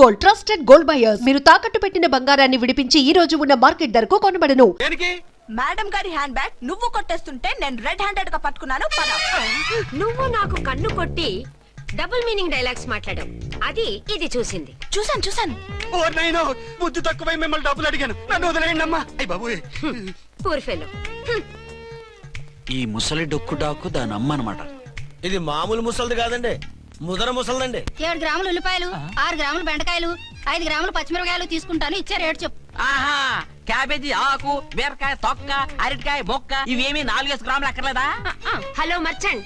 Gold, trusted gold buyers. మీరు తాకట్టు పెట్టిన బంగారాన్ని విడిపించి ఈ రోజు ఉన్న మార్కెట్ ధరకు కొనబడను. మేడం గారి హ్యాండ్ బ్యాగ్ నువ్వు కొట్టేస్తుంటే నేను రెడ్ హ్యాండెడ్ గా పట్టుకున్నాను. పద. నువ్వు నాకు కన్ను కొట్టి డబుల్ మీనింగ్ డైలాగ్స్ మాట్లాడావు. అది ఇది చూసింది. చూసాను. బుద్ధి తక్కువై మిమ్మల్ని డబ్బులు అడిగాను. నన్ను వదిలేయండి అమ్మా. అయ్య బాబు, పూర్ ఫెలో. ఈ ముసలి డొక్కు డాకు దాని అమ్మ అనమాట. ఇది మామూలు ముసలిది కాదండి, ముదర ముసలిదండి. 7 గ్రాములు ఉల్లిపాయలు, 6 గ్రాములు బెండకాయలు, 5 గ్రాములు పచ్చిమిరపకాయలు తీసుకుంటాను. ఇచ్చే రేటు చెప్పు. ఆహా, క్యాబేజీ ఆకు, బీరకాయ తొక్క, అరటికాయ బొక్క ఇవేమి 4 గ్రాములు అక్కర్లేదా? హలో మర్చండ్,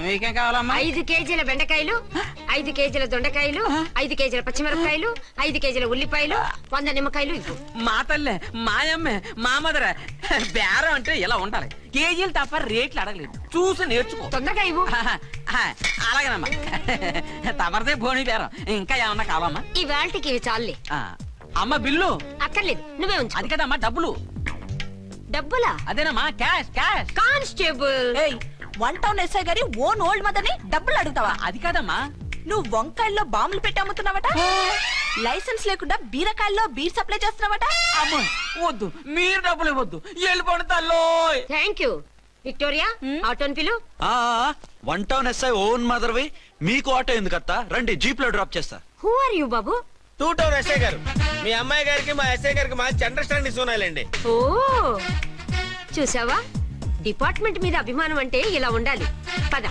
మీకేం కావాలమ్మా? 5 కేజీల బెండకాయలు, 5 కేజీల దొండకాయలు, 5 కేజీల పచ్చిమిరపకాయలు, 5 కేజీల ఉల్లిపాయలు, 100 నిమ్మకాయలు ఇవ్వు. మా తల్లే, మాయమ్మే, మా మదర బేరం అంటే ఇలా ఉండాలి. కేజీలు తప్ప రేట్లు అడగలేదు, చూసి నేర్చుకో. తొందరగా ఇవ్వు. అలాగేనమ్మా. తమరిదే భోని బేరం. ఇంకా ఏమన్నా కావాలమ్మా? ఈ వేల్టికి ఇవి చాలే. అమ్మ బిల్లు అక్కర్లేదు, నువ్వే ఉంచు. అది కదమ్మా డబ్బులు. డబ్బులా? అదేనమ్మా, cash cash. Constable, one town SI గారి ఓన్ ఓల్డ్ మదర్ ని డబ్బులు అడుగుతావా? అది కాదమ్మా. నువ్వు వంకాయల్లో బాంబులు పెట్టి అమ్ముతున్నావట, లైసెన్స్ లేకుండా బీరకాయల్లో బీర్ సప్లై చేస్తున్నావట. అమ్మో వద్దు, మీరు డబ్బులు ఇవ్వద్దు, వెళ్ళిపోండి తల్లో. Thank you. విక్టోరియా, ఆటోన్ పిలు. 1 టౌన్ ఎస్ఐ ఓన్ మదర్వి, మీకు ఆటో ఎందుకత్తా? రండి, జీప్ లో డ్రాప్ చేస్తా. హూ ఆర్ యూ బాబు? 2 టౌన్ ఎస్ఐ గారు, మీ అమ్మాయి గారికి మా ఎస్ఐ గారికి మంచి అండర్స్టాండింగ్ ఉన్నాయండి. ఓ చూసావా, డిపార్ట్మెంట్ మీద అభిమానం అంటే ఇలా ఉండాలి. పద.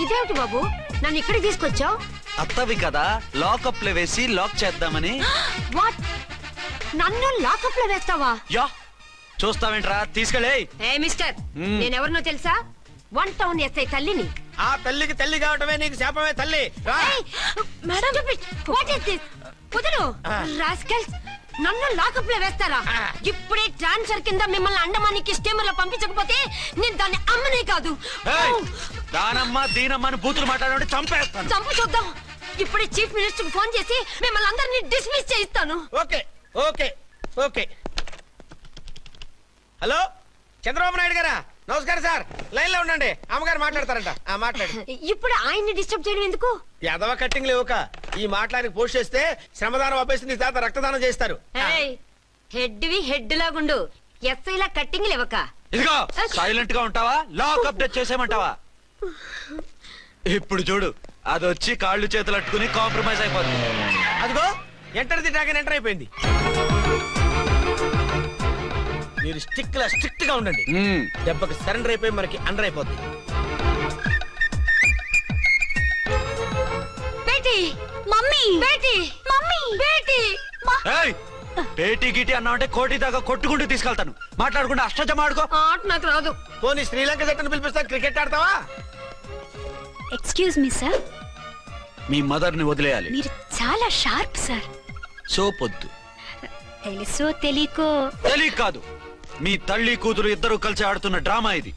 ఇదేమిటి బాబు, నన్ను ఇక్కడికి తీసుకొచ్చావు? అత్తవి కదా, లాకప్ లో వేసి లాక్ చేద్దామని. వాట్, నన్ను లాకప్ లో వేస్తావా? యా, చూస్తావేంట్రా, తీసుకెళ్ళే. ఏ మిస్టర్, నేనెవరినో తెలుసా? 1 టౌన్ ఎస్ఐ తల్లిని. ఆ తల్లికి తల్లి కావటమే నీకు శాపమే తల్లి. Madam, what is this? వదలు రాస్కల్స్, నన్ను లాకప్ లో వేస్తారా? ఇప్పుడే ట్రాన్స్ఫర్ కింద మిమ్మల్ని అండమానికి స్టీమర్ లో పంపించకపోతే నేను దాన్ని అమ్మనే కాదు. దానమ్మ దీనమ్మ బూతులు మాట్లాడే చంపేస్తాను. చంపు చూద్దాం. ఇప్పుడే చీఫ్ మినిస్టర్ కు ఫోన్ చేసి మిమ్మల్ని అందరినీ డిస్మిస్ చేయిస్తాను. Okay okay okay. Hello, Chandrababu Naidu గారా? నమస్కారం సార్, లైన్ లో ఉండండి, అమ్మగారు మాట్లాడతారంట. మాట్లాడు. ఇప్పుడు ఆయన్ని డిస్టర్బ్ చేయడం ఎందుకు? ఎదవ కట్టింగ్ లేవుక ఈ మాట్లాడికి పోస్ట్ చేస్తే శ్రమదానం అభ్యసి నీ తాత రక్తదానం చేస్తారు. హెడ్ వి హెడ్ లాగుండు, ఎస్ఐ లా కట్టింగ్ లేవక. ఇదిగో సైలెంట్ గా ఉంటావా, లాక్ అప్డేట్ చేసేమంటావా? ఇప్పుడు చూడు, అది వచ్చి కాళ్ళు చేతులు అట్టుకుని కాంప్రమైజ్ అయిపోతుంది. అదిగో ఎంటర్ ది డ్రాగన్ ఎంటర్ అయిపోయింది. మీరు స్ట్రిక్ట్ గా ఉండండి, దెబ్బకి సరెండర్ అయిపోయి మనకి అండర్ అయిపోద్ది. బేటీ, మమ్మీ, బేటీ, మమ్మీ, బేటీ. పేటీ గిటి అన్నావంటే కోటి దాకా కొట్టుకుంటూ తీసుకెళ్తాను. మాట్లాడుకుంటే అష్టజమ ఆడుకో. ఆట నాకు రాదు. పోనీ శ్రీలంక జట్టును పిలిపిస్తా, క్రికెట్ ఆడతావా? ఎక్స్క్యూజ్ మీ సార్, మీ మదర్ ని వదిలేయాలి. మీరు చాలా షార్ప్ సార్. సోపొద్దు. తెలుసో తెలియకో. తెలియ కాదు, మీ తల్లి కూతురు ఇద్దరు కలిసి ఆడుతున్న డ్రామా ఇది.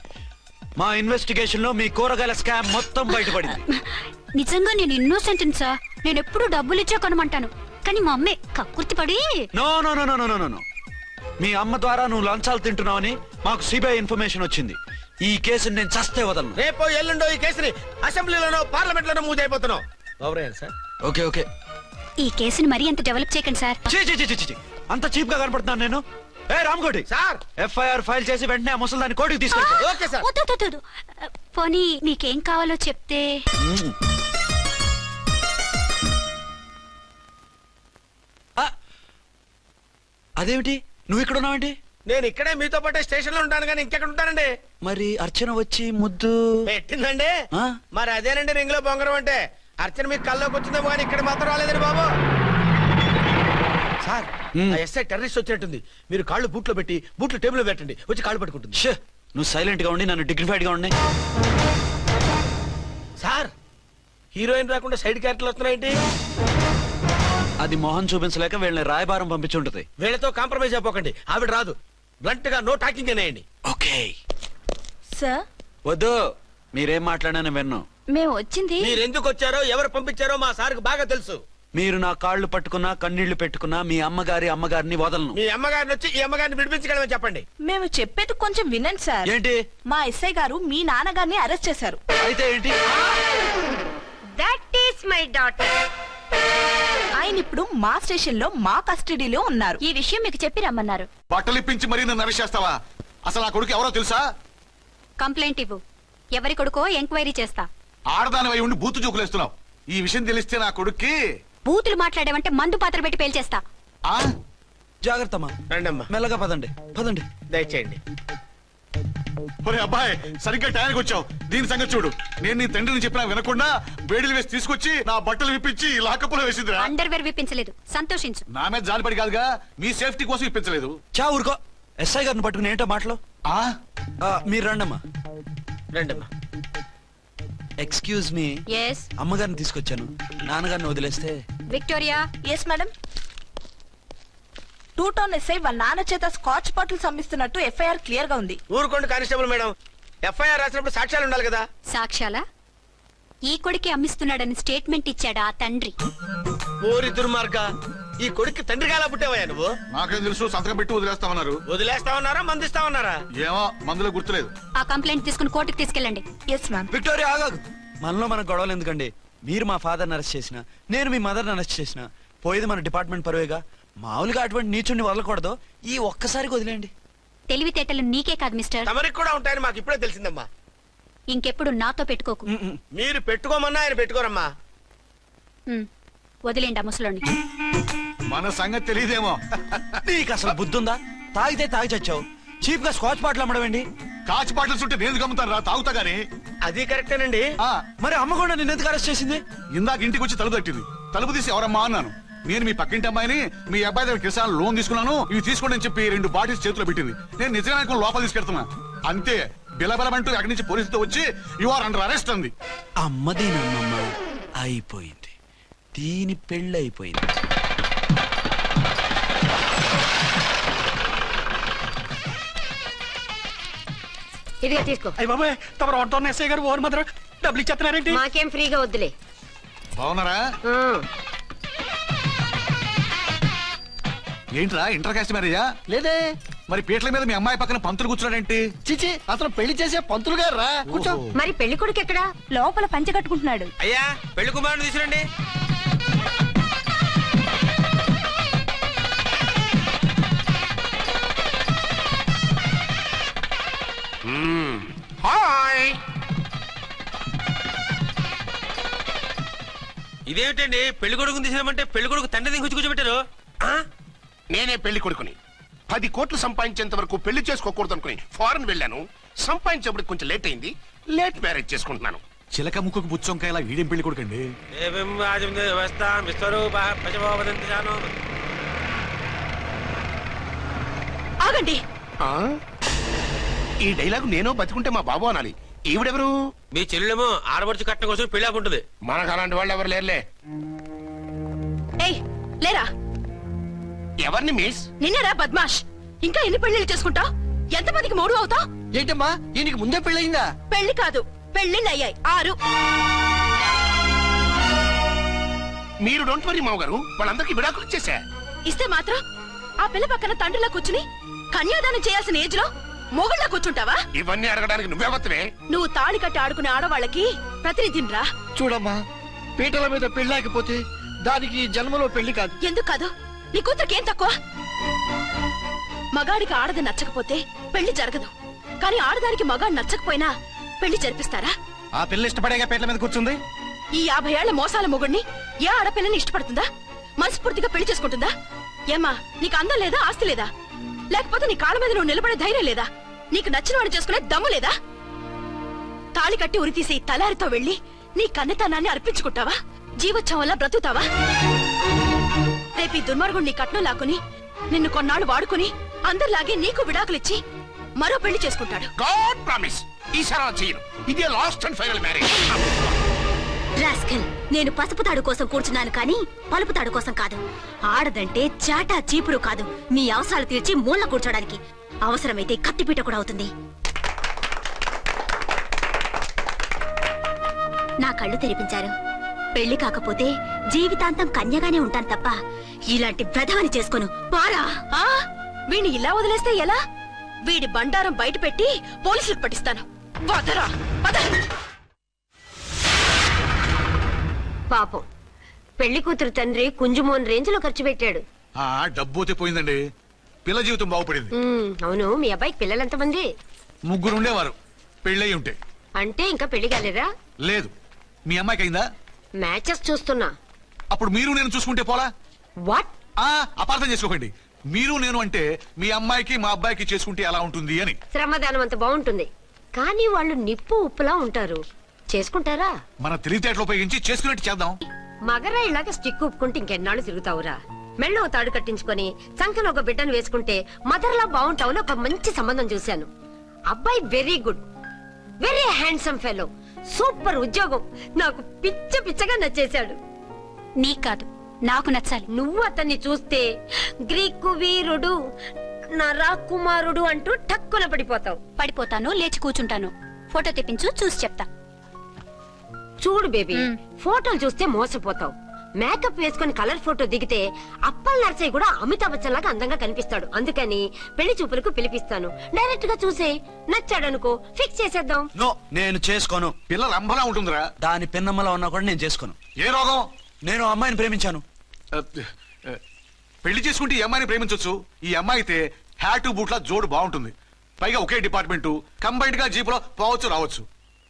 మా ఇన్వెస్టిగేషన్ లో మీ కూరగాయల స్కామ్ మొత్తం బయటపడింది. నిజంగా నేను ఇన్నోసెంట్ సార్. నేను ఎప్పుడు డబ్బులు ఇచ్చా కొనమంటాను, కానీ మా అమ్మే కక్కుర్తి పడి. No no no no no no, మీ అమ్మ ద్వారా నువ్వు లంచాలు తింటున్నావని మాకు సిబిఐ ఇన్ఫర్మేషన్ వచ్చింది. ఈ కేసుని నేను చస్తే వదలను. రేపో ఎల్లుండో ఈ కేసుని అసెంబ్లీలోనో పార్లమెంట్ లోనో మూవ్ అయిపోతున్నావు. సార్ ఓకే ఓకే, ఈ కేసుని మరీ అంత డెవలప్ చేయకండి సార్. అంత చీప్ గా కనపడుతున్నాను నేను? ఏ రామ్కోటి సార్, ఎఫ్ఐఆర్ ఫైల్ చేసి వెంటనే ఆ ముసలిదాన్ని కోర్టుకు తీసుకెళ్ళి. Okay sir. వద్దు, పోనీ మీకేం కావాలో చెప్తే. అదేమిటి, నువ్వు ఇక్కడ ఉన్నావేంటి? నేను ఇక్కడే మీతో పాటే స్టేషన్ లో ఉంటాను, కానీ ఇంకెక్కడ ఉంటానండి? మరి అర్చన వచ్చి ముద్దు పెట్టిందండి. మరి అదేనండి రింగ్ లో బొంగరం అంటే. అర్చన మీకు కల్లోకి వచ్చిందేమో కానీ ఇక్కడ మాత్రం రాలేదండి బాబు. సార్, ఎస్ఐ టెర్రరిస్ట్ వచ్చినట్టుంది. మీరు కాళ్ళు బూట్లో పెట్టి బూట్లు టేబుల్ లో పెట్టండి, వచ్చి కాళ్ళు పట్టుకుంటుంది. నువ్వు సైలెంట్ గా ఉండి నన్ను డిగ్నిఫైడ్ గా ఉండి. సార్, హీరోయిన్ రాకుండా సైడ్ క్యారెక్టర్లు వస్తున్నాయేంటి? అది మొహం చూపించలేక వీళ్ళని రాయబారం పంపించి ఉంటది. వీళ్ళతో కాంప్రమైజ్ అయిపోకండి, ఆవిడ రాదు. బ్లంట్ గా నో టాకింగ్ అనేయండి. ఓకే సార్, వద్దు, మీరేం మాట్లాడానని విన్ను. మేము వచ్చింది. మీరు ఎందుకు వచ్చారో ఎవరు పంపించారో మా సార్కు బాగా తెలుసు. మీరు నా కాళ్ళు పట్టుకున్నా కన్నీళ్లు పెట్టుకున్నా మీ అమ్మగారిని వదలను. మీ అమ్మగారిని వచ్చి ఈ అమ్మగారిని విడిపించగలమని చెప్పండి. మేము చెప్పేది కొంచెం వినండి సార్. ఏంటి? మా ఎస్ఐ గారు మీ నాన్నగారిని అరెస్ట్ చేశారు. అయితే ఏంటి? That is my daughter. ఆయన ఇప్పుడు మా స్టేషన్ లో మా కస్టడీలో ఉన్నారు. ఈ విషయం మీకు చెప్పి రమ్మన్నారు. బట్టలు ఇప్పించి మరీ నన్ను అరెస్ట్ చేస్తావా? అసలు ఆ కొడుకు ఎవరో తెలుసా? కంప్లైంట్ ఇవ్వు. ఎవరి కొడుకో ఎంక్వైరీ చేస్తా. ఆడదానివై ఉండి బూతు చూకులేస్తున్నావు. ఈ విషయం తెలిస్తే నా కొడుక్కి బూతులు మాట్లాడేవంటే మందు పాత్ర పెట్టి పేల్చేస్తా. ఆ జాగ్రత్తమ్మా. రండమ్మా, మెల్లగా పదండి. దయచేయండి. ఒరే అబ్బాయి, సరిగ్గా టయానికి వచ్చావు. దీని సంగతి చూడు. నేను నీ తండ్రిని చెప్పినా వినకుండా వేడిలు వేసి తీసుకొచ్చి నా బట్టలు విప్పించి లాకప్పులో వేసిందిరా. అండర్వేర్ విప్పించలేదు, సంతోషించు. నా మీద జాలిపడి కాదుగా, మీ సేఫ్టీ కోసం ఇప్పించలేదు. చా ఊరుకో. ఎస్ఐ గారిని పట్టుకుని ఏంటో మాటలు. మీరు రండమ్మా. రండమ్మా. Excuse me. ఎస్. అమ్మగారిని తీసుకొచ్చాను. నాన్నగారిని వదిలేస్తే. Victoria. Yes madam. 2 town SI వాళ్ళ నాన్న చేత స్కాచ్ బాటిల్స్ అమ్మిస్తున్నట్టు ఎఫ్ఐఆర్ క్లియర్ గా ఉంది. ఊరుకోండి కానిస్టేబుల్ మేడం. ఎఫ్ఐఆర్ రాసినప్పుడు సాక్ష్యాలు ఉండాలి కదా. సాక్ష్యాలా? ఈ కొడుకే అమ్మిస్తున్నాడని స్టేట్మెంట్ ఇచ్చాడా ఆ తండ్రి? ఓరి దుర్మార్గ, ఈ కొడుక్కి తండ్రిగా ఎలా పుట్టావయ్యా నువ్వు? నాకేం తెలుసు, సంతకం పెట్టి వదిలేస్తామన్నారు. వదిలేస్తామన్నారా మందిస్తామన్నారా? ఏమో, మందులో గుర్తులేదు. ఆ కంప్లైంట్ తీసుకుని కోర్టుకు తీసుకెళ్ళండి. Yes ma'am. విక్టోరియా ఆగాగు. మనలో మన గొడవలు ఎందుకండి? మీరు మా ఫాదర్ని అరెస్ట్ చేసిన, నేను మీ మదర్ని అరెస్ట్ చేసిన, పోయేది మన డిపార్ట్మెంట్ పరువేగా. మామూలుగా అటువంటి నీచుని వదలకూడదు. ఈ ఒక్కసారికి వదిలేండి. తెలివితేటలు నీకే కాదు మిస్టర్, తమరికి కూడా ఉంటాయని మాకు ఇప్పుడే తెలిసిందమ్మా. ఇంకెప్పుడు నాతో పెట్టుకోకు. మీరు పెట్టుకోమన్నా ఆయన పెట్టుకోరమ్మా. వదిలేండి ఆ ముసలోని. మన సంగతి తెలియదేమో. నీకు అసలు బుద్ధి ఉందా? తాగితే తాగి చచ్చావు. చీప్ గా స్కాచ్ బాటిల్ అమ్మడమేండి? కాచి బాటలు చుట్టూ నేను గమ్ముతాను రా, తాగుతా గానీ. అది కరెక్టేనండి. మరి అమ్మ కూడా నిన్ను ఎందుకు అరెస్ట్ చేసింది? ఇందాక ఇంటికి వచ్చి తలుపు తట్టింది. తలుపు తీసి ఎవరమ్మా అన్నాను. నేను మీ పక్కింటి అమ్మాయిని, మీ అబ్బాయి దగ్గర కిసాన్ లోన్ తీసుకున్నాను, ఇవి తీసుకోండి అని చెప్పి 2 బాటిల్స్ చేతిలో పెట్టింది. నేను నిజంగా లోపల తీసుకెళ్తున్నా. అంతే, బిలబెలమంటూ అక్కడి నుంచి పోలీసుతో వచ్చి యు ఆర్ అండర్ అరెస్ట్ అంది. అమ్మదేనమ్మమ్మ అయిపోయింది. దీని పెళ్ళి అయిపోయింది. ఇదిగా తీసుకో. అయ్య బాబాయ్, తమరు ఆటోన్ ఎస్ఐ గారు ఓన్ మాత్రం డబ్బులు ఇచ్చేస్తున్నారేంటి? మాకేం ఫ్రీగా వద్దులే. బాగున్నారా? ఏంట్రా ఇంటర్ కాస్ట్ మ్యారేజా? లేదే. మరి పీటల మీద మీ అమ్మాయి పక్కన పంతులు కూర్చున్నాడేంటి? చిచి, అతను పెళ్లి చేసే పంతులు గారు రా. కూర్చో. మరి పెళ్లి కొడుకు ఎక్కడా? లోపల పంచె కట్టుకుంటున్నాడు. అయ్యా, పెళ్లి కుమారుని తీసుకురండి. హాయ్. ఇదేమిటండి, పెళ్లి కొడుకుని తీసినామంటే పెళ్లి కొడుకు తండ్రి దించి కూర్చోబెట్టారు. నేనే పెళ్లి కొడుకుని. 10 కోట్లు సంపాదించేంత వరకు పెళ్లి చేసుకోకూడదు అనుకుని ఫారెన్ వెళ్ళాను. సంపాదించేప్పుడు కొంచెం లేట్ అయింది. లేట్ మ్యారేజ్ చేసుకుంటున్నాను. చిలక ముక్కుకు బుచ్చొంకాయ ఇలా వీడేం పెళ్లి కొడుకండి? ఆగండి. ఈ డైలాగ్ నేను బతికుంటే మా బాబు అనాలి. ఈవిడెవరు? మీ చెల్లెమో ఆడబడుచు కట్నం కోసం పెళ్లి ఆకుంటుంది. మనకు అలాంటి వాళ్ళు ఎవరు లేరులే. ఏయ్, లేరా. ఎవరిని మిస్? నిన్నరా బద్మాష్. ఇంకా ఎన్ని పెళ్లిళ్ళు చేసుకుంటావు? ఎంతమందికి మూడు అవుతావు? ఏంటమ్మా, ఈయనకి ముందే పెళ్ళయిందా? పెళ్లి కాదు, పెళ్లిళ్ళు అయ్యాయి 6. మీరు డోంట్ వరీ మామగారు, వాళ్ళందరికీ విడాకులు ఇచ్చేసా. ఇస్తే మాత్రం ఆ పిల్ల పక్కన తండ్రిలా కూర్చుని కన్యాదానం చేయాల్సిన ఏజ్ లో మొగుళ్ళ కూర్చుంటావా? ఇవన్నీ అడగడానికి నువ్వెవత్తవే? నువ్వు తాళి కట్టి ఆడుకునే ఆడవాళ్ళకి ప్రతినిధిరా. చూడమ్మా, పీటల మీద పెళ్ళాకపోతే దానికి జన్మలో పెళ్లి కాదు. ఎందుకు కాదు? నీ కూతురికి ఏం తక్కువ? మగాడికి ఆడది నచ్చకపోతే పెళ్లి జరగదు. కానీ ఆడదానికి మగాడు నచ్చకపోయినా పెళ్లి జరిపిస్తారా? ఆ పిల్ల ఇష్టపడేగా పీటల మీద కూర్చుంది. ఈ 50 ఏళ్ల మోసాల మొగుడిని ఏ ఆడపిల్లని ఇష్టపడుతుందా? మనస్ఫూర్తిగా పెళ్లి చేసుకుంటుందా? ఏమ్మా, నీకు అందం లేదా, ఆస్తి లేదా? లేకపోతే నీ కాళ్ళ మీద నువ్వు నిలబడే ధైర్యం లేదా? నీకు నచ్చిన వాడిని చేసుకునే దమ్ము లేదా? తాళి కట్టి ఉరితీసే తలారితో వెళ్లి నీ కన్నెతనాన్ని అర్పించుకుంటావా? జీవోత్సవంలా బ్రతుకుతావా? రేపు ఈ దుర్మార్గుడు నీ కట్నం లాక్కుని నిన్ను కొన్నాళ్ళు వాడుకుని అందరిలాగే నీకు విడాకులిచ్చి మరో పెళ్లి చేసుకుంటాడు. గాడ్ ప్రామిస్, ఈసారి చేయను. ఇదే last and final marriage. Rascal, నేను పసుపు తాడు కోసం కూర్చున్నాను కానీ పలుపు తాడు కోసం కాదు. ఆడదంటే చాటా చీపురు కాదు, మీ అవసరాలు తీర్చి మూల కూర్చోడానికి. అవసరమైతే కత్తిపీట కూడా అవుతుంది. నా కళ్ళు తెరిపించారు. పెళ్లి కాకపోతే జీవితాంతం కన్యగానే ఉంటాను తప్ప ఇలాంటి వ్రధమని చేసుకోను. పారా ఆ వీణ్ణి ఇలా వదిలేస్తే ఎలా? వీడి బండారం బయట పెట్టి పోలీసులకు పట్టిస్తాను. వదరా వద. పాపం పెళ్లి కూతురు తండ్రి కుంజుమోన్ రేంజ్ లో ఖర్చు పెట్టాడు. ఆ డబ్బు అయితే పోయిందండి, పిల్ల జీవితం బాగుపడింది. అవును, మీ అబ్బాయికి పిల్లలు ఎంతమంది? 3 ఉండేవారు, పెళ్ళయి ఉంటే. అంటే ఇంకా పెళ్లి కాలేదా? లేదు. మీ అమ్మాయికి అయిందా? మ్యాచెస్ చూస్తున్నా. అప్పుడు మీరు నేను చూసుకుంటే పోలా? వాట్? అపార్థం చేసుకోకండి. మీరు నేను అంటే మీ అమ్మాయికి మా అబ్బాయికి చేసుకుంటే ఎలా ఉంటుంది అని. శ్రమదానం అంత బాగుంటుంది, కానీ వాళ్ళు నిప్పు ఉప్పులా ఉంటారు. చేసుకుంటారా? మన తెలివితేటలు ఉపయోగించి చేసుకున్నట్టు చేద్దాం. మగరా ఇలాగ స్టిక్ ఉప్పుకుంటే ఇంకెన్నాళ్ళు తిరుగుతావురా? మెళ్ళో తాడు కట్టించుకొని సంఖ్యలో ఒక బిడ్డను వేసుకుంటే మదర్లా బాగుంటావుని ఒక మంచి సంబంధం చూశాను. అబ్బాయి very good, very handsome fellow, super ఉద్యోగం. నాకు పిచ్చగా నచ్చేశాడు. నీకు కాదు, నాకు నచ్చాలి. నువ్వు అతన్ని చూస్తే గ్రీకు వీరుడు, నా రాకుమారుడు అంటూ టక్కున పడిపోతావు. పడిపోతాను, లేచి కూర్చుంటాను. ఫోటో తెప్పించు, చూసి చెప్తా. చూడు బేబీ, ఫోటోలు చూస్తే మోసపోతావు. మేకప్ వేసుకుని కలర్ ఫోటో దిగితే అప్పల్ నర్సయ్య కూడా అమితాబ్ బచ్చన్ లాగా అందంగా కనిపిస్తాడు. అందుకని పెళ్లి చూపులకు పిలిపిస్తాను. డైరెక్ట్ గా చూసే నచ్చాడనుకో, ఫిక్స్ చేసేద్దాం. నో, నేను చేసుకోను. పిల్ల రంభలా ఉంటుందిరా. దాని పిన్నమ్మలా ఉన్నా కూడా నేను చేసుకోను. ఏ రోగం? నేను అమ్మాయిని ప్రేమించాను. పెళ్లి చేసుకుంటే ఈ అమ్మాయిని ప్రేమించొచ్చు. ఈ అమ్మాయి అయితే హ్యాటు బూట్ల జోడు బాగుంటుంది. పైగా ఒకే డిపార్ట్మెంట్, కంబైన్డ్ గా జీపులో పోవచ్చు రావచ్చు.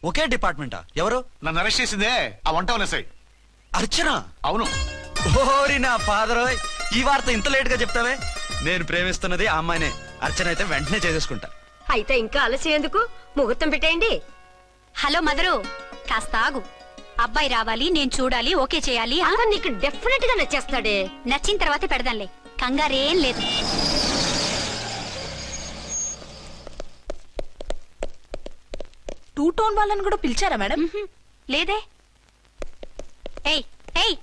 ఒకే డిపార్ట్మెంటా? ఎవరు? నన్ను అరెస్ట్ చేసిందే ఆ వంట ఉన్నసై అర్చన. అవును. ఓరి నా ఫాదర్, ఈ వార్త ఇంత లేట్ గా చెప్తావే. నేను ప్రేమిస్తున్నది ఆ అమ్మాయినే. అర్చన అయితే వెంటనే చేసేసుకుంటా. అయితే ఇంకా ఆలస్యం ఎందుకు, ముహూర్తం పెట్టేయండి. హలో మదరు, కాస్త ఆగు. అబ్బాయి రావాలి, నేను చూడాలి, ఓకే చేయాలి. అతను నీకు డెఫినెట్ గా నచ్చేస్తాడే. నచ్చిన తర్వాతే పెడదాంలే, కంగారేం లేదు. టూ టోన్ వాళ్ళని కూడా పిలిచారా మేడం? లేదే. ఏయ్ ఏయ్,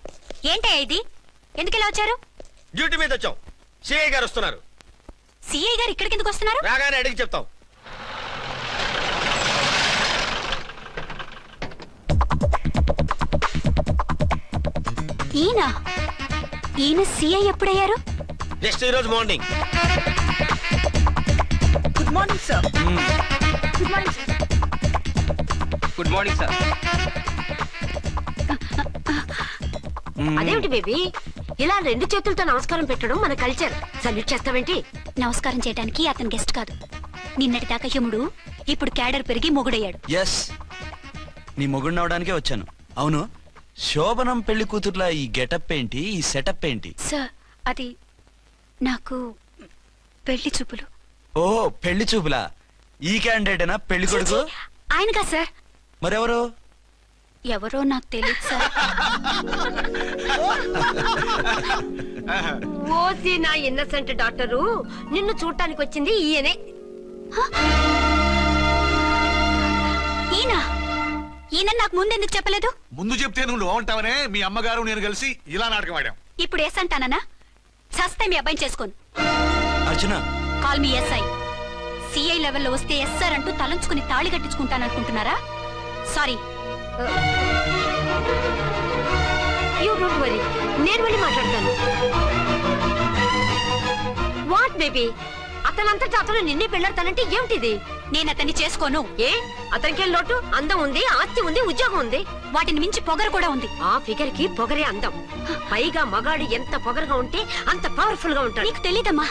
ఏంటే ఇది? ఎందుకెలా వచ్చారు? డ్యూటీ మీద వచ్చాం. సిఐ గారు వస్తున్నారు. సిఐ గారు ఇక్కడికి ఎందుకు వస్తున్నారు? రాగానే అడిగి చెప్తాం. ఈయన సిఐ ఎప్పుడయ్యారు? నెక్స్ట్ ఈ రోజు morning. Good morning sir. Good morning sir. Good morning sir. అదేమిటి బేబీ, ఇలా 2 చేతులతో నమస్కారం పెట్టడం మన కల్చర్. సల్యూట్ చేస్తావేంటి? నమస్కారం చేయడానికి అతను గెస్ట్ కాదు. నిన్నటి దాకా యముడు, ఇప్పుడు క్యాడర్ పెరిగి మొగుడయ్యాడు. ఎస్, నీ మొగుడినవడానికే వచ్చాను. అవును, శోభనం పెళ్లి కూతుర్లా ఈ గెటప్ ఏంటి, ఈ సెటప్ ఏంటి? సార్, అది నాకు పెళ్లి చూపులు. ఓ, పెళ్లి చూపులా? ఈ క్యాండిడేటేనా పెళ్లి కొడుకు? ఆయనగా సార్. మరెవరు? ఎవరో నాకు తెలియదు సార్. ఓసి నా ఇన్నసెంట్ డాక్టరు, నిన్ను చూడటానికి వచ్చింది ఈయనే. ఈయన నాకు ముందెందుకు చెప్పలేదు? ముందు చెప్తే నువ్వు బాగుంటావనే మీ అమ్మగారు నేను కలిసి ఇలా నాటకం ఆడాం. ఇప్పుడు ఎస్ అంటానా? సస్తే మీ అబ్బాయిని చేసుకోను. అర్చన, కాల్ మీ ఎస్ఐ. సిఐ లెవెల్లో వస్తే ఎస్ఆర్ అంటూ తలంచుకుని తాళి కట్టించుకుంటాననుకుంటున్నారా? సారీ. యూ డోంట్ వరీ, నేను వెళ్ళి మాట్లాడతాను. వాట్ బేబీ, అతనంతటా అతను నిన్నే పెళ్ళాడతానంటే ఏమిటిది? నేను అతన్ని చేసుకోను. ఏ, అతనికేం లోటు? అందం ఉంది, ఆస్తి ఉంది, ఉద్యోగం ఉంది. వాటిని మించి పొగరు కూడా ఉంది. ఆ ఫిగర్ కి పొగరే అందం. పైగా మగాడు ఎంత పొగరుగా ఉంటే అంత పవర్ఫుల్ గా ఉంటాడు. నీకు తెలీదమ్మా,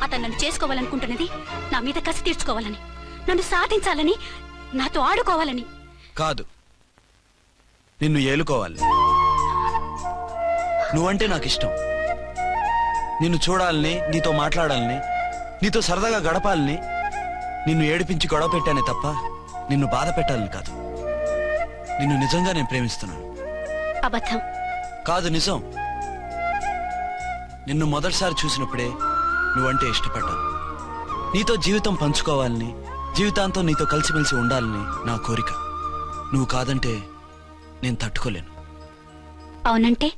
అతను నన్ను చేసుకోవాలనుకుంటున్నది నా మీద కసి తీర్చుకోవాలని, నన్ను సాధించాలని, నాతో ఆడుకోవాలని కాదు, నిన్ను ఏలుకోవాలి. నువ్వంటే నాకు ఇష్టం. నిన్ను చూడాలని, నీతో మాట్లాడాలని, నీతో సరదాగా గడపాలని, నిన్ను ఏడిపించి గొడవ పెట్టానే తప్ప నిన్ను బాధ పెట్టాలని కాదు. నిన్ను నిజంగా నేను ప్రేమిస్తున్నాను. అబద్ధం కాదు, నిజం. నిన్ను మొదటిసారి చూసినప్పుడే నువ్వంటే ఇష్టపడ్డాను. నీతో జీవితం పంచుకోవాలని, జీవితాంతం నీతో కలిసిమెలిసి ఉండాలని నా కోరిక. నువ్వు కాదంటే నేను తట్టుకోలేను. అవునంటే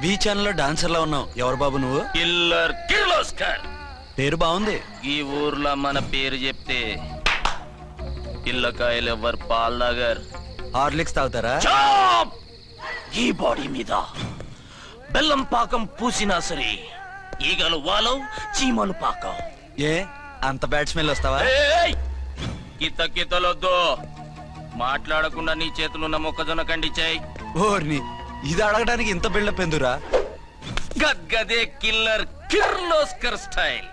వి ఛానల్లో డాన్సర్ లా ఉన్నావు. ఎవరు బాబు నువ్వు? కిల్లర్ కిర్లోస్కర్. పేరు బాగుంది. ఈ ఊర్లో మన పేరు చెప్తే పిల్లకాయలు ఎవరు పాల్ తాగర్. హార్లిక్స్ తాగుతారా? ఈ బాడీ మీద బెల్లం పాకం పూసినా సరే ఈగలు వాలవు, చీమలు పాకం. ఏ అంత బ్యాడ్ స్మెల్ వస్తావా? కిత కితలొద్దు. మాట్లాడకుండా నీ చేతులున్న మొక్కజొన్న కండిచాయి. ఓర్ని, ఇది అడగడానికి ఇంత బిల్డప్ ఎందురా? గద్గదే కిల్లర్ కిర్లోస్కర్ స్టైల్.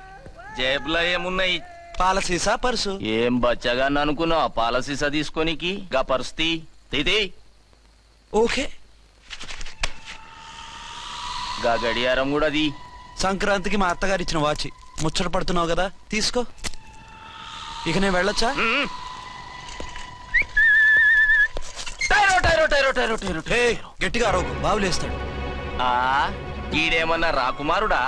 జేబులో ఏమున్నాయి? పాల సీసా, పర్సు. ఏం బచ్చగా అనుకున్నావు? పాల సీసా తీసుకోనికి గా పర్స్తి తీది. ఓకే. గా గడియారం కూడా అది. సంక్రాంతికి మా అత్తగారు ఇచ్చిన వాచి. ముచ్చట పడుతున్నావు కదా, తీసుకో. ఇక నేను వెళ్ళొచ్చా? గట్టిగా అరవకు, బావులేస్తాడు. ఈడేమన్నా రాకుమారుడా?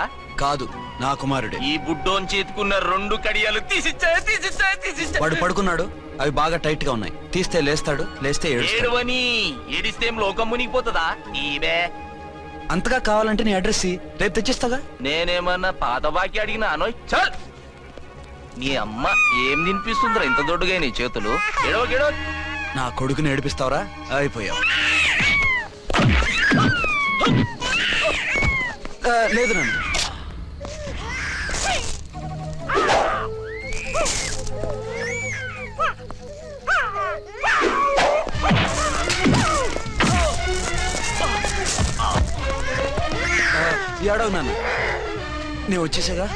కాదు, నా కుమారుడే. ఈ బుడ్డోన్ చేతుకున్న 2 కడియాలు తీసిచ్చాయి. వాడు పడుకున్నాడు, అవి బాగా టైట్ గా ఉన్నాయి. తీస్తే లేస్తాడు, లేస్తే ఏడువని. ఏడిస్తే లోకం మునిగిపోతుందా? ఈబే అంతగా కావాలంటే నీ అడ్రస్ రేపు తెచ్చిస్తాగా. నేనేమన్నా పాత బాకి అడిగినా అనోయ్. చల్, నీ అమ్మ ఏం తినిపిస్తుందిరా ఇంత దొడ్డుగా నీ చేతులు? ఎడవ నా కొడుకుని ఏడిపిస్తావరా? అయిపోయావు. లేదు నన్ను. ఏడవు నన్ను, నేను వచ్చేసాగా.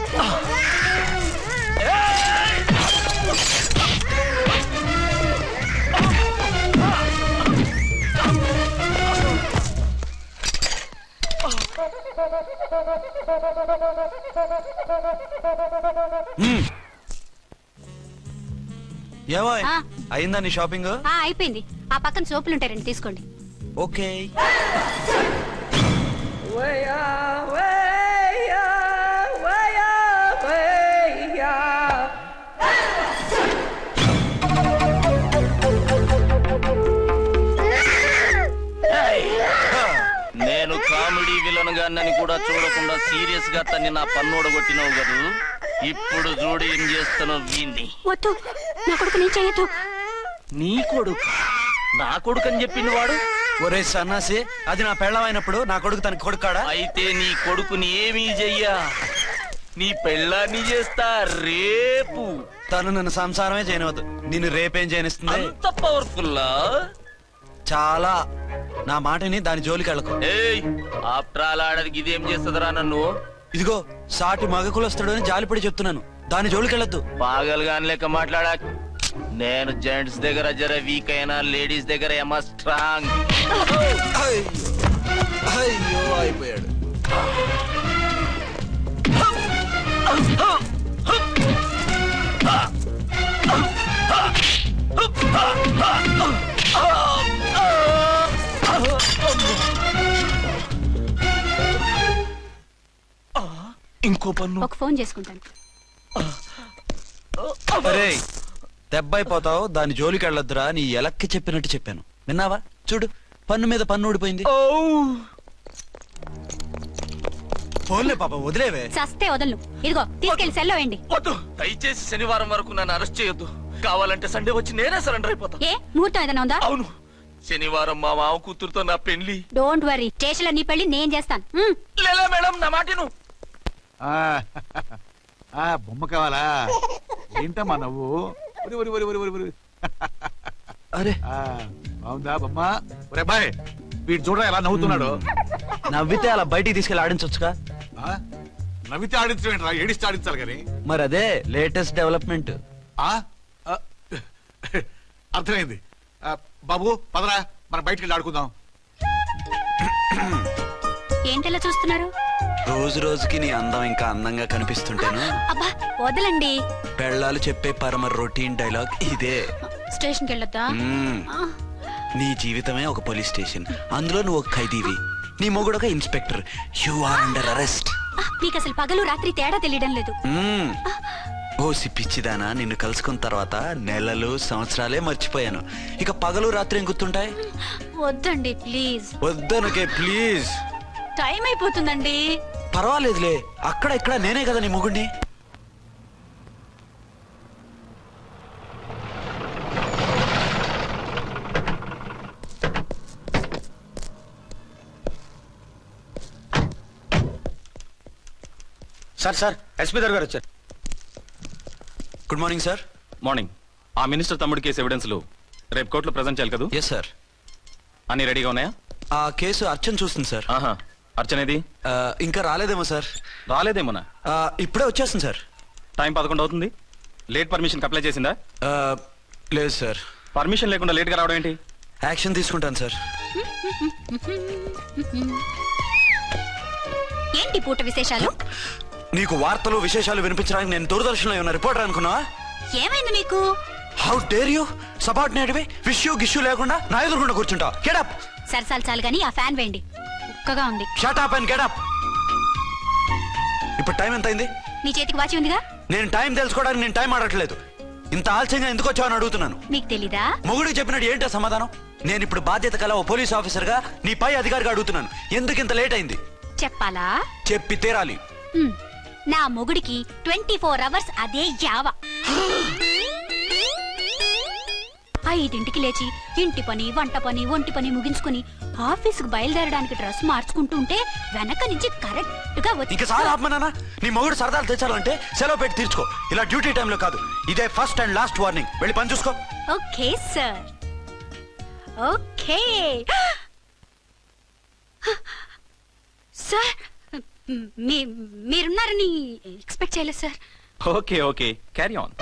ఏమో అయిందా నీ షాపింగ్? అయిపోయింది. ఆ పక్కన సోపులుంటాయి, రండి తీసుకోండి. ఓకే. నేను కామెడీ విలన్ గాన్నని కూడా చూడకుండా సీరియస్ గా తన్ని నా పన్నోడ కొట్టినావు కదూ. ఇప్పుడు చూడు ఏం చేస్తున్నావు వీణ్ణి. వద్దు, నా కొడుకు నేను చేయొద్దు. నీ కొడుకు? నా కొడుకు అని చెప్పింది వాడు. ఒరే సన్నాసి, అది నా పెళ్ళమైనప్పుడు నా కొడుకు తన కొడుకాడా? అయితే నీ కొడుకుని ఏమీ చెయ్యా, నీ పెళ్ళాన్ని చేస్తా రేపు. తను నన్ను సంసారమే చేయనవద్దు, నిన్ను రేపేం చేయనిస్తుంది? అంత పవర్ఫుల్లా? చాలా. నా మాటని దాని జోలికి వెళ్ళకు. ఆఫ్టర్ ఆల్ ఆడదికి ఇదేం చేస్తుందిరా నన్ను? ఇదిగో సాటి మగకులు వస్తాడు అని జాలిపడి చెప్తున్నాను, దాని జోలికి వెళ్ళొద్దు. పాగలుగాని లెక్క మాట్లాడా. నేను జెంట్స్ దగ్గర జర వీక్ అయినా లేడీస్ దగ్గర ఏమో స్ట్రాంగ్. అయ్యో అయిపోయాడు. ఇంకో పన్ను. ఒక ఫోన్ చేసుకుంటాను. అరే దెబ్బైపోతావు, దాని జోలికి వెళ్ళొద్దురా. నీ ఎలక్కి చెప్పినట్టు చెప్పాను, విన్నావా? చూడు, పన్ను మీద పన్ను ఊడిపోయింది. ఫోన్లే పాప, వదిలేవే. చస్తే వదలను. ఇదిగో తీసుకెళ్లి సెల్లో వేయండి. వద్దు, దయచేసి శనివారం వరకు నన్ను అరెస్ట్ చేయొద్దు. కావాలంటే సండే వచ్చి నేనే సరెండర్ అయిపోతా. ఏ ముహూర్తం ఏదైనా ఉందా? అవును, శనివారం మా మామ కూతురుతో నా పెళ్లి. డోంట్ వరీ, స్టేషన్ లో నీ పెళ్లి నేను చేస్తాను. లేలా మేడం, నా మాటను. బొమ్మ కావాలా? ఏంటమ్మా నవ్వు? అరే బాగుందా బొమ్మ? ఒరే బాయ్, వీడు చూడరా ఎలా నవ్వుతున్నాడు. నవ్వితే అలా బయటికి తీసుకెళ్ళి ఆడించొచ్చుగా. నవ్వితే ఆడించడం, ఏడిస్తే ఆడించాలి కానీ. మరి అదే లేటెస్ట్ డెవలప్మెంట్. అర్థమైంది. బాబు పదరా, మనం బయటికి వెళ్ళి ఆడుకుందాం. ఏంటలా చూస్తున్నారు? రోజు రోజుకి నీ అందం ఇంకా అందంగా కనిపిస్తుంటాను. అబ్బా వదలండి. పెళ్ళాలు చెప్పే పరమ రొటీన్ డైలాగ్ ఇదే. స్టేషన్ కి వెళ్ళొద్దా? నీ జీవితమే ఒక పోలీస్ స్టేషన్, అందులో నువ్వు ఒక ఖైదీవి, నీ మొగుడు ఒక inspector. You are under arrest. నీకు అసలు పగలు రాత్రి తేడా తెలియడం లేదు. ఓ సిప్పిచ్చిదానా, నిన్ను కలుసుకున్న తర్వాత నెలలు సంవత్సరాలే మర్చిపోయాను. ఇక పగలు రాత్రి ఏం గుర్తుంటాయి? వద్దండి ప్లీజ్. వద్దనకే ప్లీజ్. టైం అయిపోతుందండి. పర్వాలేదులే, అక్కడ ఇక్కడ నేనే కదా నీ మొగుడిని. సార్ ఎస్పీ గారు వచ్చారు. Good morning sir. మార్నింగ్. ఆ మినిస్టర్ తమ్ముడి కేసు ఎవిడెన్స్లు రేపు కోర్టులో ప్రజెంట్ చేయాలి కదా? Yes sir. అన్ని రెడీగా ఉన్నాయా? ఆ కేసు అర్చన చూస్తుంది సార్. ఆహా, అర్చనేది? ఇంకా రాలేదేమో సార్. రాలేదేమోనా? ఇప్పుడే వచ్చేస్తుంది సార్. టైం 11 అవుతుంది. లేట్ పర్మిషన్ అప్లై చేసిందా? లేదు సార్. పర్మిషన్ లేకుండా లేట్గా రావడం ఏంటి? యాక్షన్ తీసుకుంటాను సార్. ఏంటి పూట విశేషాలు? నీకు వార్తలు విశేషాలు వినిపించడానికి నేను దూరదర్శన్లో ఉన్న రిపోర్టర్ అనుకున్నావా? ఏమైంది మీకు? హౌ డేర్ యూ సబార్డినేట్వి విష్యూ గిష్యూ లేకుండా నా ఎదురుకుండా కూర్చుంటావు? Get up. సరసాలు చాలు గానీ ఆ ఫ్యాన్ వేయండి, ఉక్కగా ఉంది. Shut up and get up. ఇప్పుడు టైం ఎంత అయింది? నీ చేతికి వాచి ఉందిగా. నేను టైం తెలుసుకోవడానికి నేను టైం ఆడట్లేదు. ఇంత ఆలస్యంగా ఎందుకు వచ్చావని అడుగుతున్నాను. నీకు తెలీదా? మొగుడికి చెప్పినట్టు ఏంటో సమాధానం? నేను ఇప్పుడు బాధ్యత కల ఓ పోలీస్ ఆఫీసర్ గా నీ పై అధికారిగా అడుగుతున్నాను, ఎందుకు ఇంత లేట్ అయింది? చెప్పాలా? చెప్పి తీరాలి. నా మొగుడికి 24 hours అదే యావ. 5ంటికి లేచి ఇంటి పని, వంట పని, ఒంటి పని ముగించుకుని ఆఫీసుకు బయలుదేరడానికి డ్రెస్ మార్చుకుంటూ ఉంటే వెనక నుంచి కరెక్ట్ గా వచ్చి. ఇంకా చాలా ఆపమన్నానా? నీ మొగుడు సరదాలు తెచ్చాలంటే సెలవు పెట్టి తీర్చుకో. ఇలా డ్యూటీ టైంలో కాదు. ఇదే ఫస్ట్ అండ్ లాస్ట్ వార్నింగ్. వెళ్ళి పని చూసుకో. Okay sir, okay sir. మీరున్నారని ఎక్స్పెక్ట్ చేయలేదు సార్. Okay okay, carry on.